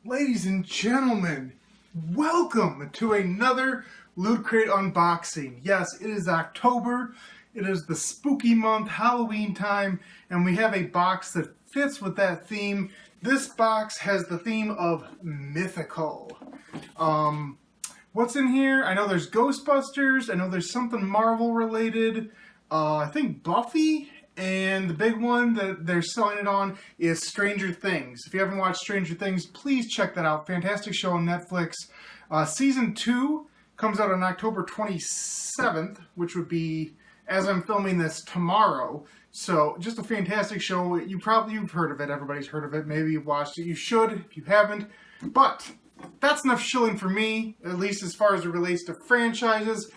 Ladies and gentlemen, welcome to another Loot Crate unboxing. Yes, it is October, it is the spooky month, Halloween time, and we have a box that fits with that theme. This box has the theme of Mythical. What's in here? I know there's Ghostbusters, I know there's something Marvel related, I think Buffy, and the big one that they're selling it on is Stranger Things. If you haven't watched Stranger Things, please check that out. Fantastic show on Netflix. Season 2 comes out on October 27th, which would be, as I'm filming this, tomorrow. So, just a fantastic show. You've heard of it. Everybody's heard of it. Maybe you've watched it. You should, if you haven't. But that's enough shilling for me, at least as far as it relates to franchises.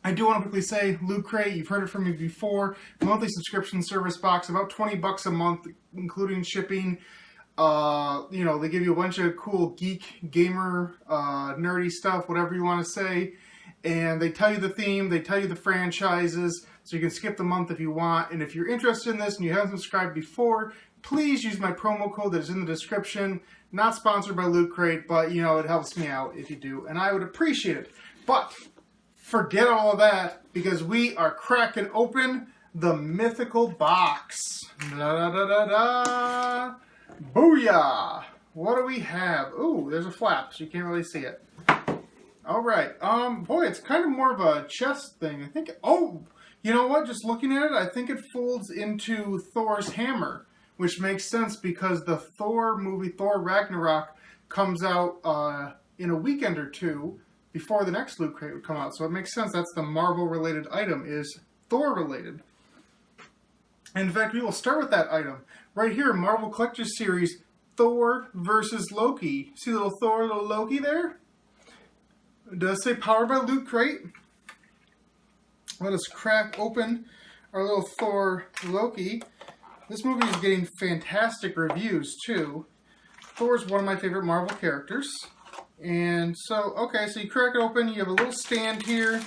I do want to quickly say, Loot Crate, you've heard it from me before, monthly subscription service box, about $20 a month, including shipping. They give you a bunch of cool geek, gamer, nerdy stuff, whatever you want to say. And they tell you the theme, they tell you the franchises, so you can skip the month if you want. And if you're interested in this and you haven't subscribed before, please use my promo code that is in the description. Not sponsored by Loot Crate, but, it helps me out if you do, and I would appreciate it. But forget all of that, because we are cracking open the Mythical box. Da-da-da-da-da! Booyah! What do we have? Ooh, there's a flap, so you can't really see it. Alright, boy, it's kind of more of a chest thing. I think, you know what? Just looking at it, I think it folds into Thor's hammer, which makes sense because the Thor movie, Thor Ragnarok, comes out in a weekend or two before the next Loot Crate would come out. So it makes sense that's the Marvel-related item, is Thor-related. And in fact, we will start with that item. Right here, Marvel Collector's Series, Thor versus Loki. See little Thor, little Loki there? It does say powered by Loot Crate. Let us crack open our little Thor Loki. This movie is getting fantastic reviews, too. Thor's one of my favorite Marvel characters. And so, okay, so you crack it open, you have a little stand here,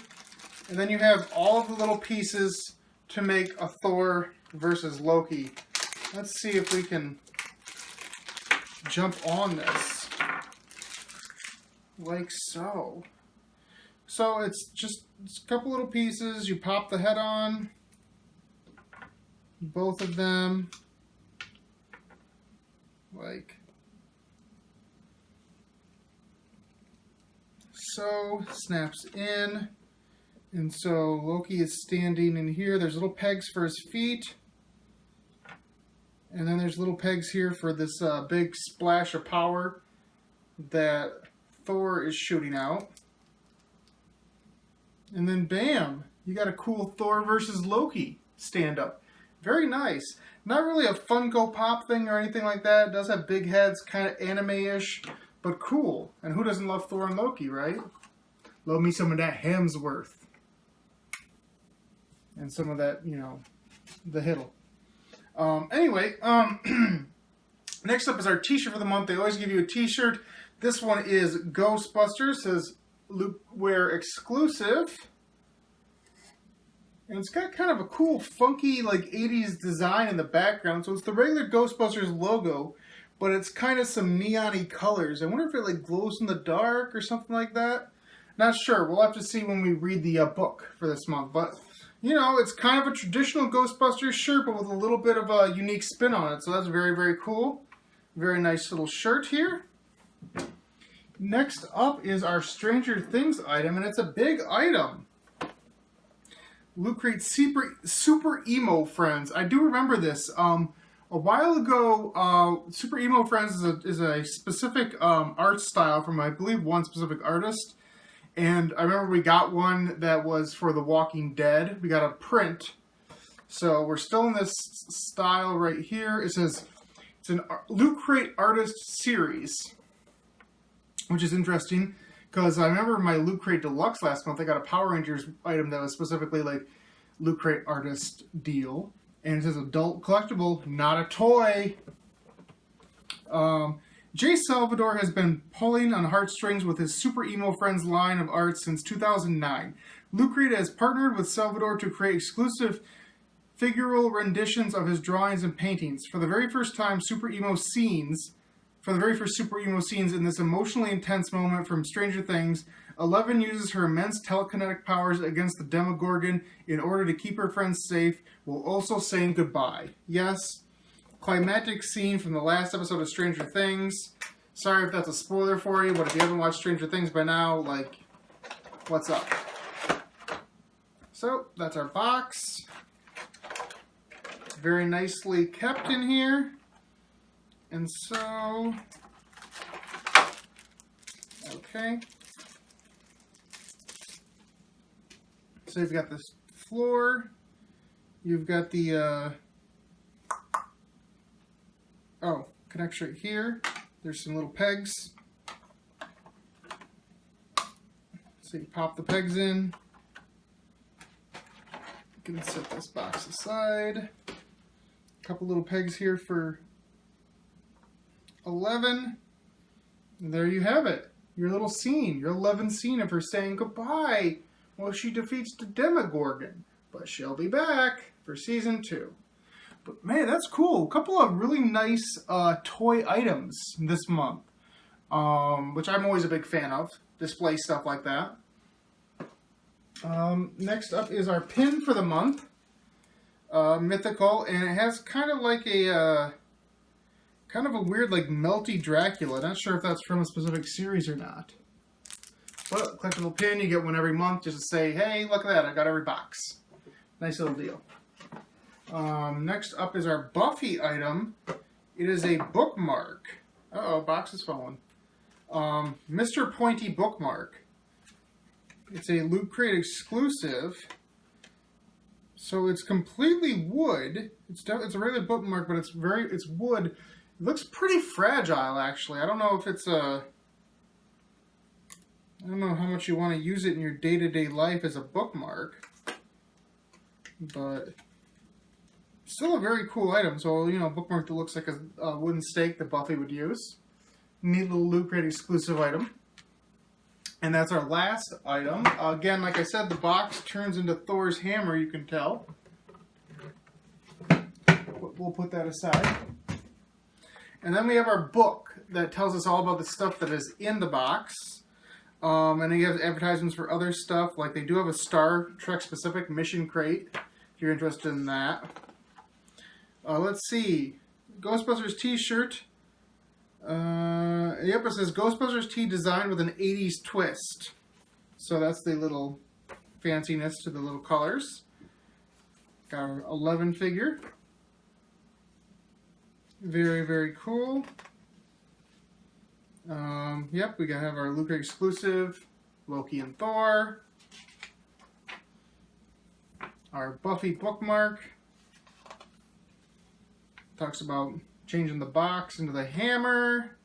and then you have all of the little pieces to make a Thor versus Loki. Let's see if we can jump on this. Like so. So it's a couple little pieces, you pop the head on, both of them, like so, snaps in, and so Loki is standing in here. There's little pegs for his feet, and then there's little pegs here for this big splash of power that Thor is shooting out. And then bam, you got a cool Thor versus Loki stand-up. Very nice. Not really a Funko Pop thing or anything like that. It does have big heads, kind of anime-ish. But cool. And who doesn't love Thor and Loki, right? Love me some of that Hemsworth. And some of that, the Hiddle. Anyway, next up is our t-shirt for the month. They always give you a t-shirt. This one is Ghostbusters. It says Lootwear exclusive. And it's got kind of a cool, funky, 80s design in the background. So it's the regular Ghostbusters logo, but it's kind of some neon-y colors. I wonder if it glows in the dark or something like that. Not sure. We'll have to see when we read the book for this month. But, it's kind of a traditional Ghostbusters shirt, but with a little bit of a unique spin on it. So that's very, very cool. Very nice little shirt here. Next up is our Stranger Things item, and it's a big item. Loot Crate Super Emo Friends. I do remember this. A while ago, Super Emo Friends is a specific art style from, I believe, one specific artist. And I remember we got one that was for The Walking Dead. We got a print. So we're still in this style right here. It says it's an Loot Crate Artist Series, which is interesting because I remember my Loot Crate Deluxe last month. I got a Power Rangers item that was specifically Loot Crate Artist deal. And it says adult collectible, not a toy. Jay Salvador has been pulling on heartstrings with his Super Emo Friends line of art since 2009. Loot Crate has partnered with Salvador to create exclusive figural renditions of his drawings and paintings. For the very first time, Super Emo scenes from the very first super emo scenes in this emotionally intense moment from Stranger Things, 11 uses her immense telekinetic powers against the Demogorgon in order to keep her friends safe while also saying goodbye. Yes, climactic scene from the last episode of Stranger Things. Sorry if that's a spoiler for you, but if you haven't watched Stranger Things by now, like, what's up? So, that's our box. Very nicely kept in here. And so, okay. So you've got this floor. You've got the, connects right here. There's some little pegs. So you pop the pegs in. You can set this box aside. A couple little pegs here for 11. And there you have it. Your little scene. Your 11th scene of her saying goodbye while she defeats the Demogorgon. But she'll be back for season 2. But man, that's cool. A couple of really nice toy items this month, which I'm always a big fan of. Display stuff like that. Next up is our pin for the month, Mythical, and it has kind of like a weird like melty Dracula. Not sure if that's from a specific series or not. But collectible pin you get one every month just to say, hey, look at that, I got every box. Nice little deal. Next up is our Buffy item. It is a bookmark. Uh-oh, box is falling. Mr. Pointy bookmark. It's a Loot Crate exclusive. So it's completely wood. It's a regular bookmark, but it's wood. It looks pretty fragile, actually. I don't know if it's I don't know how much you want to use it in your day-to-day life as a bookmark. But still a very cool item. So, you know, a bookmark that looks like a wooden stake that Buffy would use. Neat little Loot Crate exclusive item. And that's our last item. Again, like I said, the box turns into Thor's hammer, you can tell. We'll put that aside. And then we have our book that tells us all about the stuff that is in the box. And then you have advertisements for other stuff. Like they do have a Star Trek specific mission crate, if you're interested in that. Let's see. Ghostbusters t-shirt. Yep, it says Ghostbusters tee designed with an 80s twist. So that's the little fanciness to the little colors. Got our 11 figure. Very, very cool. Yep, we gotta have our Loot Crate exclusive Loki and Thor. Our Buffy bookmark. Talks about changing the box into the hammer.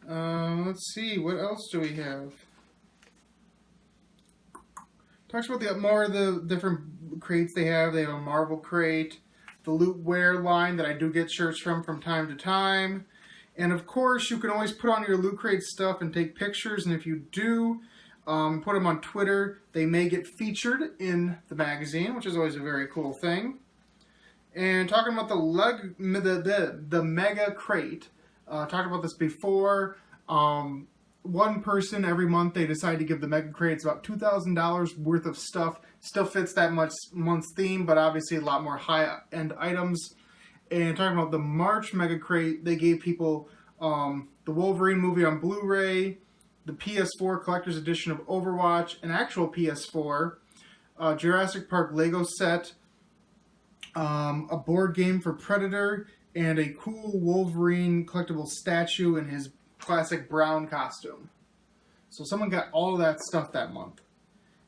Let's see, what else do we have? Talks about more of the different crates they have. They have a Marvel crate, the Loot Wear line that I do get shirts from time to time. And of course, you can always put on your Loot Crate stuff and take pictures. And if you do, put them on Twitter, they may get featured in the magazine, which is always a very cool thing. And talking about the Mega Crate, talked about this before. One person every month they decide to give the Mega Crate. It's about $2,000 worth of stuff. Still fits that month's theme, but obviously a lot more high-end items. And talking about the March Mega Crate, they gave people the Wolverine movie on Blu-ray, the PS4 Collector's Edition of Overwatch, an actual PS4, Jurassic Park Lego set, a board game for Predator, and a cool Wolverine collectible statue in his classic brown costume. So someone got all of that stuff that month.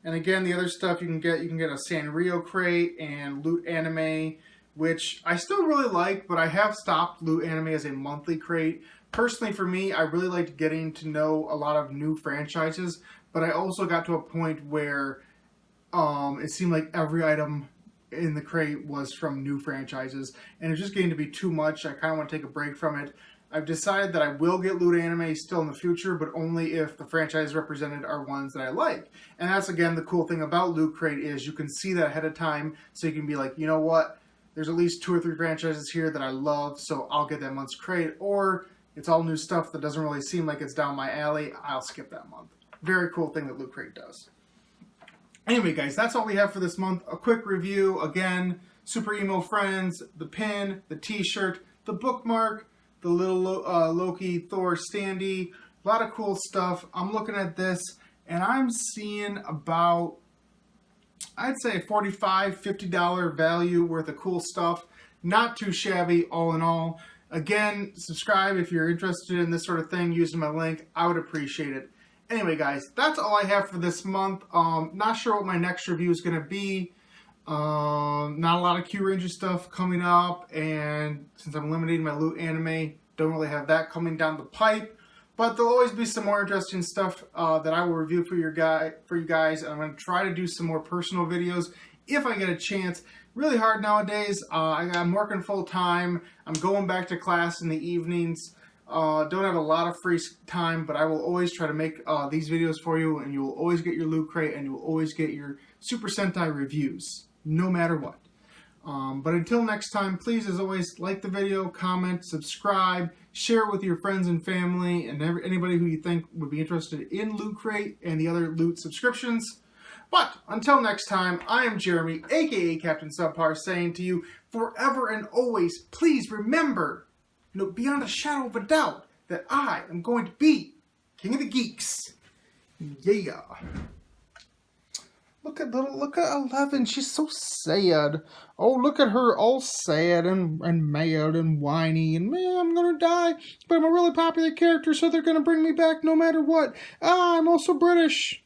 And again, the other stuff you can get a Sanrio crate and Loot Anime, which I still really like, but I have stopped Loot Anime as a monthly crate. Personally, for me, I really liked getting to know a lot of new franchises, but I also got to a point where it seemed like every item in the crate was from new franchises, and it's just getting to be too much. I kind of want to take a break from it. I've decided that I will get Loot Anime still in the future, but only if the franchises represented are ones that I like. And that's, again, the cool thing about Loot Crate is you can see that ahead of time, so you can be like, you know what, there's at least 2 or 3 franchises here that I love, so I'll get that month's crate. Or it's all new stuff that doesn't really seem like it's down my alley, I'll skip that month. Very cool thing that Loot Crate does. Anyway, guys, that's all we have for this month. A quick review, again, Super Emo Friends, the pin, the t-shirt, the bookmark, the little Loki Thor standee, a lot of cool stuff. I'm looking at this, and I'm seeing about, I'd say, $45, $50 value worth of cool stuff. Not too shabby, all in all. Again, subscribe if you're interested in this sort of thing using my link. I would appreciate it. Anyway, guys, that's all I have for this month. Not sure what my next review is going to be. Not a lot of Q Ranger stuff coming up, and since I'm eliminating my loot anime, don't really have that coming down the pipe. But there'll always be some more interesting stuff that I will review for you guys, and I'm going to try to do some more personal videos if I get a chance. Really hard nowadays. I'm working full time. I'm going back to class in the evenings. Don't have a lot of free time, but I will always try to make these videos for you, and you will always get your Loot Crate, and you will always get your Super Sentai reviews, no matter what. But until next time, please, as always, like the video, comment, subscribe, share it with your friends and family, and anybody who you think would be interested in Loot Crate and the other loot subscriptions. But until next time, I am Jeremy, aka Captain Subpar, saying to you, forever and always, please remember, beyond a shadow of a doubt, that I am going to be King of the Geeks. Yeah. Look at 11. She's so sad. Oh, look at her, all sad and mad and whiny. And man, I'm gonna die. But I'm a really popular character, so they're gonna bring me back no matter what. I'm also British.